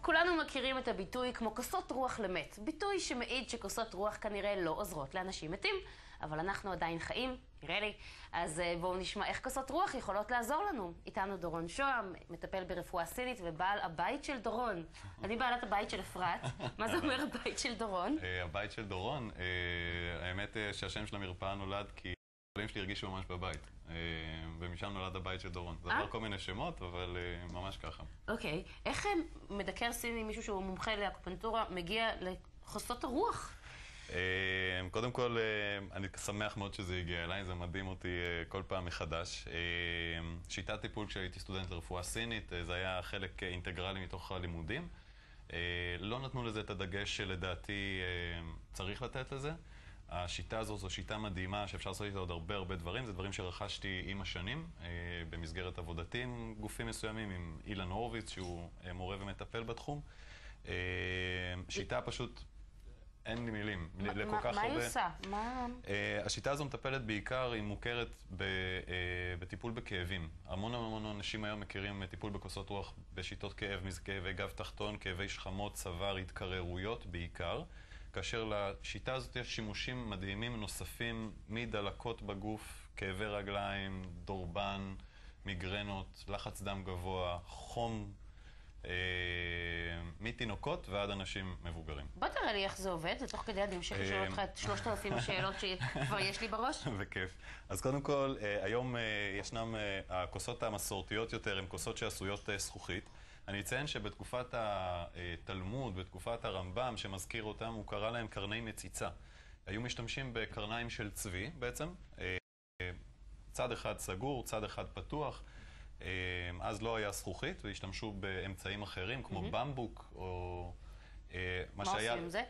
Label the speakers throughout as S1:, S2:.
S1: כולנו מכירים את הביטוי כמו כוסות רוח למת. ביטוי שמעיד שכוסות רוח כנראה לא עוזרות לאנשים מתים, אבל אנחנו עדיין חיים, נראה לי. אז בואו נשמע איך כוסות רוח יכולות לעזור לנו. איתנו דורון שוהם, מטפל ברפואה סינית ובעל הבית של דורון. אני בעלת הבית של אפרת. מה זה אומר הבית של דורון?
S2: הבית של דורון, האמת שהשם של המרפאה נולד כי החולים שלי הרגישו ממש בבית. ומשם נולד הבית של דורון. זה עבר כל מיני שמות, אבל ממש ככה.
S1: אוקיי. איך מדקר סיני, מישהו שהוא מומחה לאקופנקטורה, מגיע לכוסות הרוח?
S2: קודם כל, אני שמח מאוד שזה הגיע אליי, זה מדהים אותי כל פעם מחדש. שיטת טיפול כשהייתי סטודנט לרפואה סינית, זה היה חלק אינטגרלי מתוך הלימודים. לא נתנו לזה את הדגש שלדעתי צריך לתת לזה. השיטה הזו זו שיטה מדהימה שאפשר לעשות איתה עוד הרבה דברים. זה דברים שרכשתי עם השנים במסגרת עבודתי עם גופים מסוימים, עם אילן הורוביץ שהוא מורה ומטפל בתחום. שיטה פשוט, אין לי מילים, לכל כך הרבה.
S1: מה היא עושה?
S2: השיטה הזו מטפלת בעיקר, היא מוכרת בטיפול בכאבים. המון אנשים היום מכירים טיפול בכוסות רוח בשיטות כאב, כאבי גב תחתון, כאבי שכמות, צוואר, התקררויות בעיקר. כאשר לשיטה הזאת יש שימושים מדהימים נוספים מדלקות בגוף, כאבי רגליים, דורבן, מיגרנות, לחץ דם גבוה, חום, מתינוקות ועד אנשים מבוגרים.
S1: בוא תראה לי איך זה עובד, זה תוך כדי עדים ששאול אותך את 3,000 השאלות שכבר יש לי בראש.
S2: בכיף. אז קודם כל, היום ישנם הכוסות המסורתיות יותר, הן כוסות שעשויות זכוכית. אני אציין שבתקופת התלמוד, בתקופת הרמב"ם שמזכיר אותם, הוא קרא להם קרני מציצה. היו משתמשים בקרניים של צבי בעצם, צד אחד סגור, צד אחד פתוח. אז לא היה זכוכית והשתמשו באמצעים אחרים כמו במבוק או
S1: מה עושים עם זה?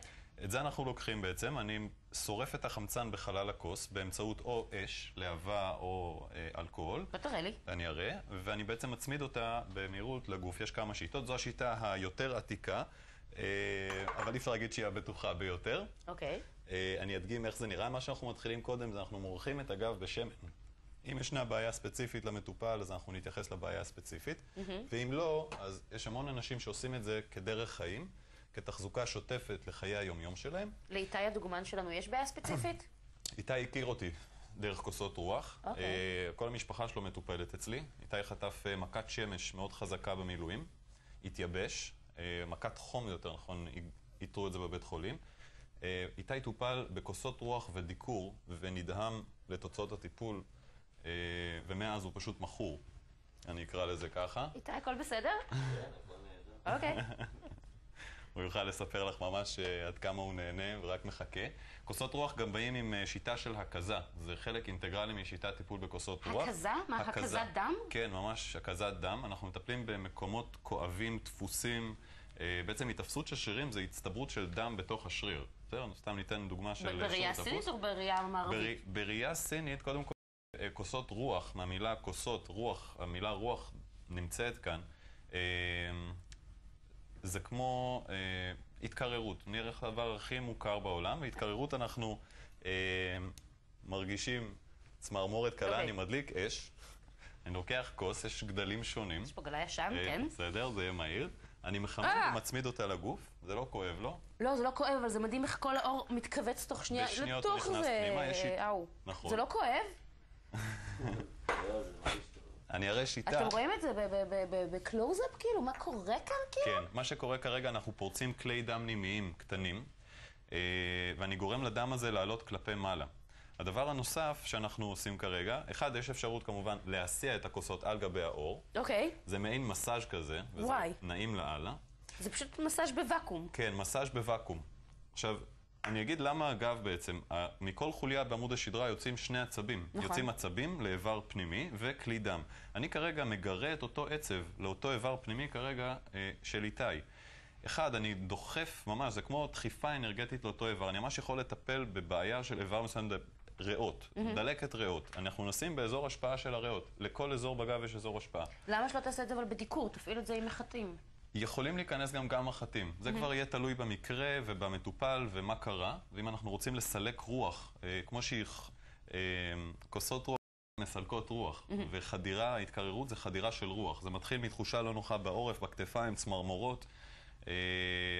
S2: את זה אנחנו לוקחים בעצם, אני שורף את החמצן בחלל הכוס באמצעות או אש, להבה או אלכוהול.
S1: ותראה לי.
S2: אני אראה, ואני בעצם מצמיד אותה במהירות לגוף. יש כמה שיטות, זו השיטה היותר עתיקה, אבל אי אפשר להגיד שהיא הבטוחה ביותר.
S1: אוקיי.
S2: אני אדגים איך זה נראה. מה שאנחנו מתחילים קודם זה אנחנו מורחים את הגב בשמן. אם ישנה בעיה ספציפית למטופל, אז אנחנו נתייחס לבעיה הספציפית. ואם לא, אז יש המון אנשים שעושים את זה כדרך חיים. כתחזוקה שוטפת לחיי היומיום שלהם.
S1: לאיתי הדוגמן שלנו יש בעיה ספציפית?
S2: איתי הכיר אותי דרך כוסות רוח. כל המשפחה שלו מטופלת אצלי. איתי חטף מכת שמש מאוד חזקה במילואים. התייבש. מכת חום יותר, נכון, איתרו את זה בבית חולים. איתי טופל בכוסות רוח ודיקור ונדהם לתוצאות הטיפול. ומאז הוא פשוט מכור. אני אקרא לזה ככה.
S1: איתי, הכל בסדר?
S3: כן, הכל נהדר.
S1: אוקיי.
S2: הוא יוכל לספר לך ממש עד כמה הוא נהנה ורק מחכה. כוסות רוח גם באים עם שיטה של הקזה. זה חלק אינטגרלי משיטת טיפול בכוסות רוח.
S1: הקזה? מה, הקזת דם?
S2: כן, ממש הקזת דם. אנחנו מטפלים במקומות כואבים, דפוסים. בעצם התאפסות של שרירים זה הצטברות של דם בתוך השריר. בסדר? סתם ניתן דוגמה של שריר תפוס.
S1: בראייה סינית או בראייה מערבית?
S2: בראייה סינית, קודם כל, כוסות רוח, מהמילה כוסות רוח, המילה רוח נמצאת כאן. זה כמו התקררות, נראה הדבר הכי מוכר בעולם, והתקררות אנחנו מרגישים צמרמורת קלה, אני מדליק אש, אני לוקח כוס, יש גדלים שונים.
S1: יש פה גלה ישן, כן.
S2: בסדר, זה יהיה מהיר. אני מחמם ומצמיד אותה לגוף, זה לא כואב, לא?
S1: לא, זה לא כואב, אבל זה מדהים איך כל האור מתכווץ תוך שנייה.
S2: בשניות הוא נכנס פנימה,
S1: זה לא כואב?
S3: לא, זה ממש טוב.
S2: אני אראה שיטה.
S1: אתם רואים את זה בקלוז-אפ? כאילו, מה קורה כאן?
S2: כן, מה שקורה כרגע, אנחנו פורצים כלי דם נימיים קטנים, ואני גורם לדם הזה לעלות כלפי מעלה. הדבר הנוסף שאנחנו עושים כרגע, אחד, יש אפשרות כמובן להסיע את הכוסות על גבי האור.
S1: אוקיי.
S2: זה מעין מסאז' כזה, וזה נעים לאללה.
S1: זה פשוט מסאז' בוואקום.
S2: כן, מסאז' בוואקום. עכשיו, אני אגיד למה אגב בעצם, מכל חוליה בעמוד השדרה יוצאים שני עצבים. נכון. יוצאים עצבים לאיבר פנימי וכלי דם. אני כרגע מגרה את אותו עצב לאותו איבר פנימי כרגע של איתי. אחד, אני דוחף ממש, זה כמו דחיפה אנרגטית לאותו איבר. אני ממש יכול לטפל בבעיה של איבר מסוים ריאות, דלקת ריאות. אנחנו נשים באזור השפעה של הריאות. לכל אזור בגב יש אזור השפעה.
S1: למה שלא תעשה את זה אבל בדיקור? תפעיל את זה עם מחטים.
S2: יכולים להיכנס גם מחטים. זה כבר יהיה תלוי במקרה ובמטופל ומה קרה. ואם אנחנו רוצים לסלק רוח, כמו כוסות רוח מסלקות רוח, וחדירה, התקררות זה חדירה של רוח. זה מתחיל מתחושה לא נוחה בעורף, בכתפיים, צמרמורות.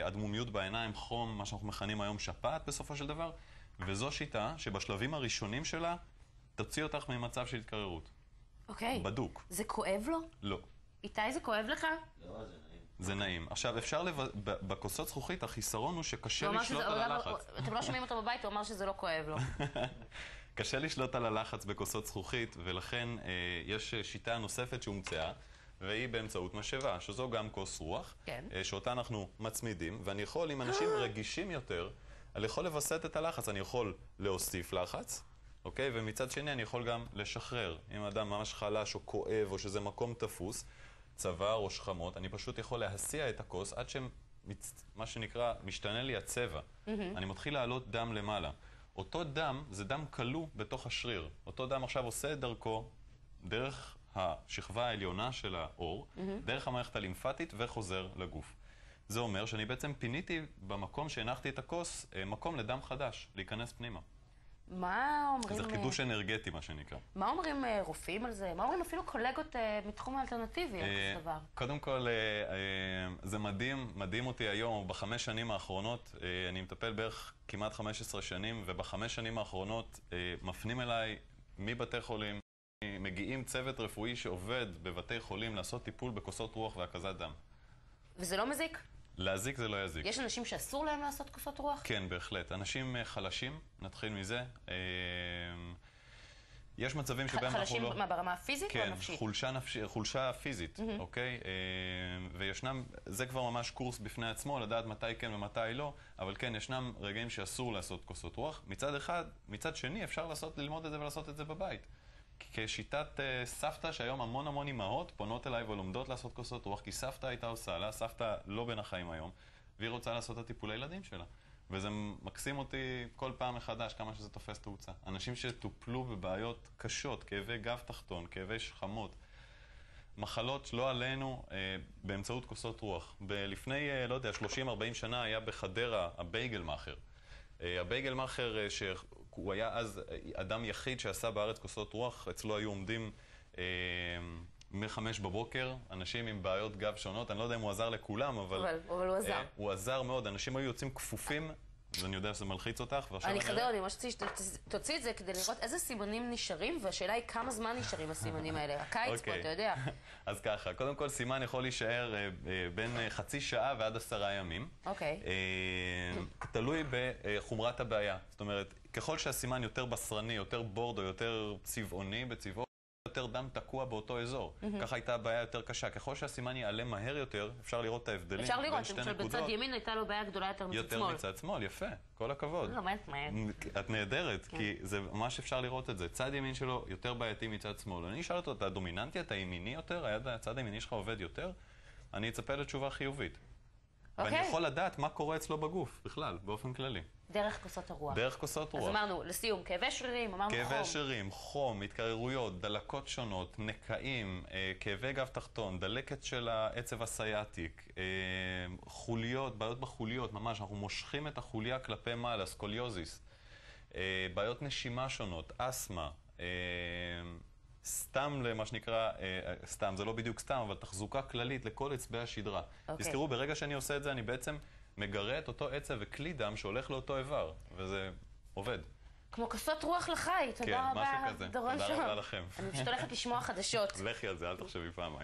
S2: אדמומיות בעיניים, חום, מה שאנחנו מכנים היום שפעת בסופו של דבר, וזו שיטה שבשלבים הראשונים שלה תוציא אותך ממצב של התקררות.
S1: אוקיי.
S2: בדוק.
S1: זה כואב לו?
S2: לא.
S1: איתי, זה כואב לך?
S3: לא, זה נעים.
S2: זה נעים. עכשיו, אפשר בכוסות זכוכית, החיסרון הוא שקשה לשלוט על הלחץ.
S1: אתם לא שומעים אותו בבית, הוא אמר שזה לא כואב לו.
S2: קשה לשלוט על הלחץ בכוסות זכוכית, ולכן יש שיטה נוספת שהומצאה, והיא באמצעות משאבה, שזו גם כוס רוח,
S1: כן.
S2: שאותה אנחנו מצמידים, ואני יכול, אם אנשים רגישים יותר, אני יכול לווסת את הלחץ, אני יכול להוסיף לחץ, אוקיי? ומצד שני אני יכול גם לשחרר. אם אדם ממש חלש או כואב, או שזה מקום תפוס, צוואר או שכמות, אני פשוט יכול להסיע את הכוס עד שמה שנקרא, משתנה לי הצבע. אני מתחיל לעלות דם למעלה. אותו דם זה דם כלוא בתוך השריר. אותו דם עכשיו עושה את דרכו דרך השכבה העליונה של האור, דרך המערכת הלימפטית וחוזר לגוף. זה אומר שאני בעצם פיניתי במקום שהנחתי את הכוס, מקום לדם חדש, להיכנס פנימה.
S1: מה אומרים...
S2: זה חידוש אנרגטי, מה שנקרא.
S1: מה אומרים רופאים על זה? מה אומרים אפילו קולגות מתחום האלטרנטיבי על כזה דבר?
S2: קודם כל, זה מדהים אותי היום, ב5 שנים האחרונות, אני מטפל בערך כמעט 15 שנים, וב5 שנים האחרונות מפנים אליי מבתי חולים, מגיעים צוות רפואי שעובד בבתי חולים לעשות טיפול בכוסות רוח והקזת דם.
S1: וזה לא מזיק?
S2: להזיק זה לא יזיק.
S1: יש אנשים שאסור להם לעשות כוסות רוח?
S2: כן, בהחלט. אנשים חלשים, נתחיל מזה. יש מצבים שבהם אנחנו לא...
S1: חלשים מה, ברמה הפיזית או
S2: כן,
S1: הנפשית?
S2: חולשה פיזית, אוקיי? וישנם, זה כבר ממש קורס בפני עצמו, לדעת מתי כן ומתי לא, אבל כן, ישנם רגעים שאסור לעשות כוסות רוח. מצד אחד, מצד שני, אפשר ללמוד את זה ולעשות את זה בבית. כשיטת סבתא, שהיום המון אמהות פונות אליי ולומדות לעשות כוסות רוח, כי סבתא הייתה עושה לה, סבתא לא בין החיים היום, והיא רוצה לעשות את הטיפול לילדים שלה. וזה מקסים אותי כל פעם מחדש כמה שזה תופס תאוצה. אנשים שטופלו בבעיות קשות, כאבי גב תחתון, כאבי שכמות, מחלות לא עלינו באמצעות כוסות רוח. לפני, לא יודע, 30-40 שנה היה בחדרה הבייגלמאכר. הבייגלמאכר שהוא היה אז אדם יחיד שעשה בארץ כוסות רוח, אצלו היו עומדים מ-5 בבוקר, אנשים עם בעיות גב שונות, אני לא יודע אם הוא עזר לכולם, אבל
S1: הוא עזר.
S2: הוא עזר מאוד, אנשים היו יוצאים כפופים, ואני יודע שזה מלחיץ אותך,
S1: אני חדר, אני ממש תוציא את זה כדי לראות איזה סימנים נשארים, והשאלה היא כמה זמן נשארים הסימנים האלה. הקיץ פה, אתה יודע.
S2: אז ככה, קודם כל סימן יכול להישאר בין חצי שעה ועד 10 ימים.
S1: אוקיי.
S2: תלוי בחומרת הבעיה. זאת אומרת, ככל שהסימן יותר בשרני, יותר בורדו, יותר צבעוני בצבעו, יותר דם תקוע באותו אזור. ככה הייתה הבעיה יותר קשה. ככל שהסימן יעלה מהר יותר, אפשר לראות את ההבדלים
S1: אפשר לראות,
S2: בין שתי נקודות.
S1: בצד ימין הייתה לו בעיה גדולה יותר מצד שמאל.
S2: יותר מצד שמאל, יפה. כל הכבוד. את נהדרת, כי זה ממש אפשר לראות את זה. צד ימין שלו יותר בעייתי מצד שמאל. אני אשאל אותו, אתה דומיננטי, אתה ימיני יותר? הצד הימיני שלך עובד יותר? אני אצפה לתשובה חיובית. ואני יכול לדעת מה קורה אצלו בגוף, בכלל, באופן כללי.
S1: דרך כוסות הרוח.
S2: דרך כוסות רוח.
S1: אז אמרנו, לסיום, כאבי שרירים, אמרנו חום.
S2: כאבי שרירים, חום, התקררויות, דלקות שונות, נקעים, כאבי גב תחתון, דלקת של העצב הסייאטיק, חוליות, בעיות בחוליות, ממש, אנחנו מושכים את החוליה כלפי מעלה, סקוליוזיס, בעיות נשימה שונות, אסמה, סתם למה שנקרא, סתם, זה לא בדיוק סתם, אבל תחזוקה כללית לכל עצבי השדרה. תזכרו, ברגע שאני עושה את זה, אני בעצם מגרה את אותו עצב וכלי דם שהולך לאותו איבר, וזה עובד.
S1: כמו כוסות רוח לחי, תודה רבה,
S2: כן, משהו כזה. תודה רבה לכם.
S1: אני פשוט הולכת לשמוע חדשות.
S2: לכי על זה, אל תחשבי פעמיים.